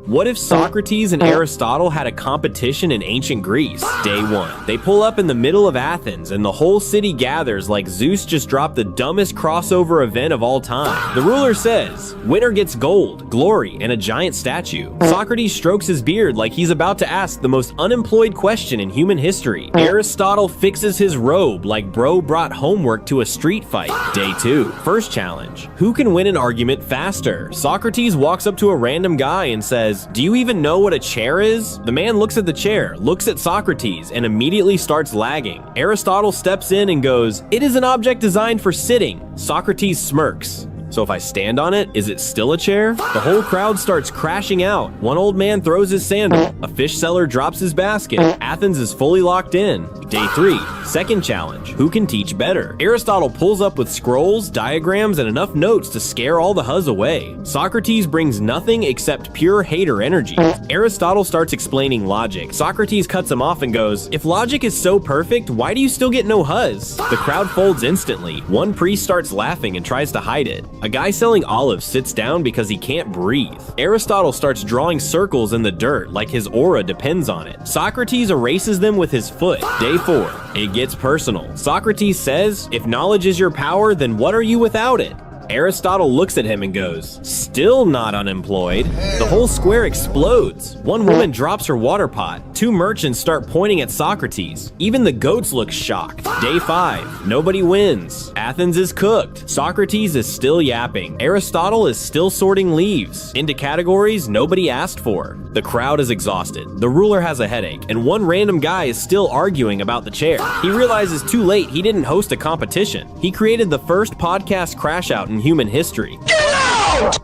What if Socrates and Aristotle had a competition in ancient Greece? Day 1. They pull up in the middle of Athens and the whole city gathers like Zeus just dropped the dumbest crossover event of all time. The ruler says, winner gets gold, glory, and a giant statue. Socrates strokes his beard like he's about to ask the most unemployed question in human history. Aristotle fixes his robe like bro brought homework to a street fight. Day 2. First challenge. Who can win an argument faster? Socrates walks up to a random guy and says, do you even know what a chair is? The man looks at the chair, looks at Socrates, and immediately starts lagging. Aristotle steps in and goes, it is an object designed for sitting. Socrates smirks. So if I stand on it, is it still a chair? The whole crowd starts crashing out. One old man throws his sandal. A fish seller drops his basket. Athens is fully locked in. Day 3. Second challenge. Who can teach better? Aristotle pulls up with scrolls, diagrams, and enough notes to scare all the huzz away. Socrates brings nothing except pure hater energy. Aristotle starts explaining logic. Socrates cuts him off and goes, if logic is so perfect, why do you still get no huzz? The crowd folds instantly. One priest starts laughing and tries to hide it. A guy selling olives sits down because he can't breathe. Aristotle starts drawing circles in the dirt like his aura depends on it. Socrates erases them with his foot. Day 4. It gets personal. Socrates says, if knowledge is your power, then what are you without it? Aristotle looks at him and goes, still not unemployed. The whole square explodes. One woman drops her water pot. Two merchants start pointing at Socrates. Even the goats look shocked. Day 5. Nobody wins. Athens is cooked. Socrates is still yapping. Aristotle is still sorting leaves into categories nobody asked for. The crowd is exhausted. The ruler has a headache, and one random guy is still arguing about the chair. He realizes too late he didn't host a competition. He created the first podcast crash out in human history. Get out!